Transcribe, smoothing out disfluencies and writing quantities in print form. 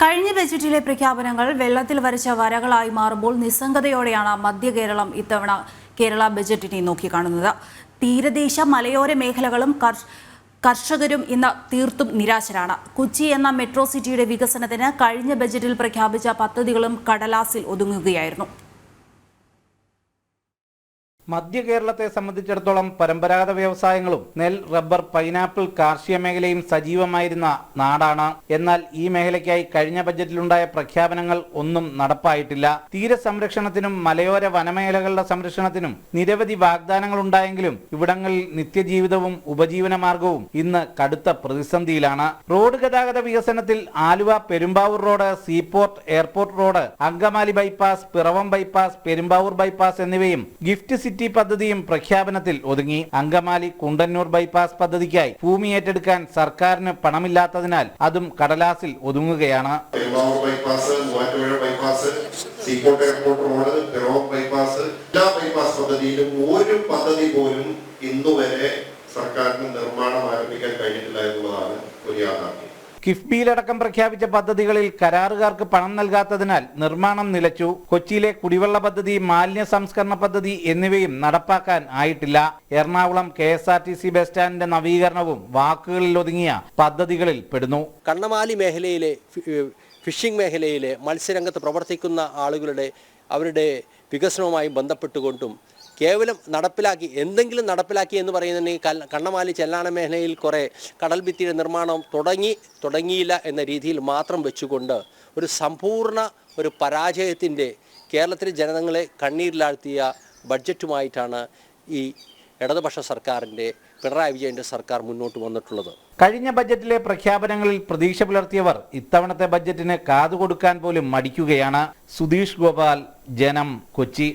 കഴിഞ്ഞ ബജറ്റിലെ പ്രഖ്യാപനങ്ങൾ വെള്ളത്തിൽ വരച്ച വരകളായി മാറുമ്പോൾ നിസ്സംഗതയോടെയാണ് മധ്യ കേരളം ഇത്തവണ കേരള ബജറ്റിനെ നോക്കിക്കാണുന്നത്. തീരദേശ മലയോര മേഖലകളും കർഷകരും ഇന്ന് തീർത്തും നിരാശരാണ്. കൊച്ചി എന്ന മെട്രോ സിറ്റിയുടെ വികസനത്തിന് കഴിഞ്ഞ ബജറ്റിൽ പ്രഖ്യാപിച്ച പദ്ധതികളും കടലാസിൽ ഒതുങ്ങുകയായിരുന്നു. മധ്യ കേരളത്തെ സംബന്ധിച്ചിടത്തോളം പരമ്പരാഗത വ്യവസായങ്ങളും നെൽ, റബ്ബർ, പൈനാപ്പിൾ, കാർഷിക മേഖലയും സജീവമായിരുന്ന നാടാണ്. എന്നാൽ ഈ മേഖലയ്ക്കായി കഴിഞ്ഞ ബജറ്റിലുണ്ടായ പ്രഖ്യാപനങ്ങൾ ഒന്നും നടപ്പായിട്ടില്ല. തീരസംരക്ഷണത്തിനും മലയോര വനമേഖലകളുടെ സംരക്ഷണത്തിനും നിരവധി വാഗ്ദാനങ്ങൾ ഉണ്ടായെങ്കിലും ഇവിടങ്ങളിൽ നിത്യജീവിതവും ഉപജീവന മാർഗവും ഇന്ന് കടുത്ത പ്രതിസന്ധിയിലാണ്. റോഡ് ഗതാഗത വികസനത്തിൽ Aluva Perumbavoor road, seaport airport road, Angamaly bypass, Piravom bypass, Perumbavoor bypass എന്നിവയും ഗിഫ്റ്റ് സിറ്റി പദ്ധതിയും പ്രഖ്യാപനത്തിൽ ഒതുങ്ങി. അങ്കമാലി കുണ്ടന്നൂർ ബൈപ്പാസ് പദ്ധതിക്കായി ഭൂമി ഏറ്റെടുക്കാൻ സർക്കാരിന് പണമില്ലാത്തതിനാൽ അതും കടലാസിൽ ഒതുങ്ങുകയാണ്. ഒരു പദ്ധതി പോലും ഇന്നുവരെ സർക്കാരിന് നിർമ്മാണം ആരംഭിക്കാൻ കഴിഞ്ഞിട്ടില്ല എന്നുള്ളതാണ് ഒരു യാഥാർത്ഥ്യം. കിഫ്ബിയിലടക്കം പ്രഖ്യാപിച്ച പദ്ധതികളിൽ കരാറുകാർക്ക് പണം നൽകാത്തതിനാൽ നിർമ്മാണം നിലച്ചു. കൊച്ചിയിലെ കുടിവെള്ള പദ്ധതി, മാലിന്യ സംസ്കരണ പദ്ധതി എന്നിവയും നടപ്പാക്കാൻ ആയിട്ടില്ല. എറണാകുളം KSRTC ബസ് സ്റ്റാൻഡിന്റെ നവീകരണവും വാക്കുകളിൽ ഒതുങ്ങിയ പദ്ധതികളിൽ പെടുന്നു. കണ്ണമാലി മേഖലയിലെ ഫിഷിംഗ് മേഖലയിലെ മത്സ്യരംഗത്ത് പ്രവർത്തിക്കുന്ന ആളുകളുടെ അവരുടെ വികസനവുമായി ബന്ധപ്പെട്ടുകൊണ്ടും കേവലം എന്തെങ്കിലും നടപ്പിലാക്കി എന്ന് പറയുന്നുണ്ടെങ്കിൽ കണ്ണമാലി ചെല്ലാന മേഖലയിൽ കുറേ കടൽ ഭിത്തിയുടെ നിർമ്മാണം തുടങ്ങിയില്ല എന്ന രീതിയിൽ മാത്രം വെച്ചുകൊണ്ട് ഒരു സമ്പൂർണ്ണ ഒരു പരാജയത്തിൻ്റെ കേരളത്തിലെ ജനങ്ങളെ കണ്ണീരിലാഴ്ത്തിയ ബഡ്ജറ്റുമായിട്ടാണ് ഈ ഇടതുപക്ഷ സർക്കാരിൻ്റെ പിണറായി വിജയന്റെ സർക്കാർ മുന്നോട്ട് വന്നിട്ടുള്ളത്. കഴിഞ്ഞ ബജറ്റിലെ പ്രഖ്യാപനങ്ങളിൽ പ്രതീക്ഷ പുലർത്തിയവർ ഇത്തവണത്തെ ബജറ്റിന് കാതുകൊടുക്കാൻ പോലും മടിക്കുകയാണ്. സുധീഷ് ഗോപാൽ, ജനം, കൊച്ചി.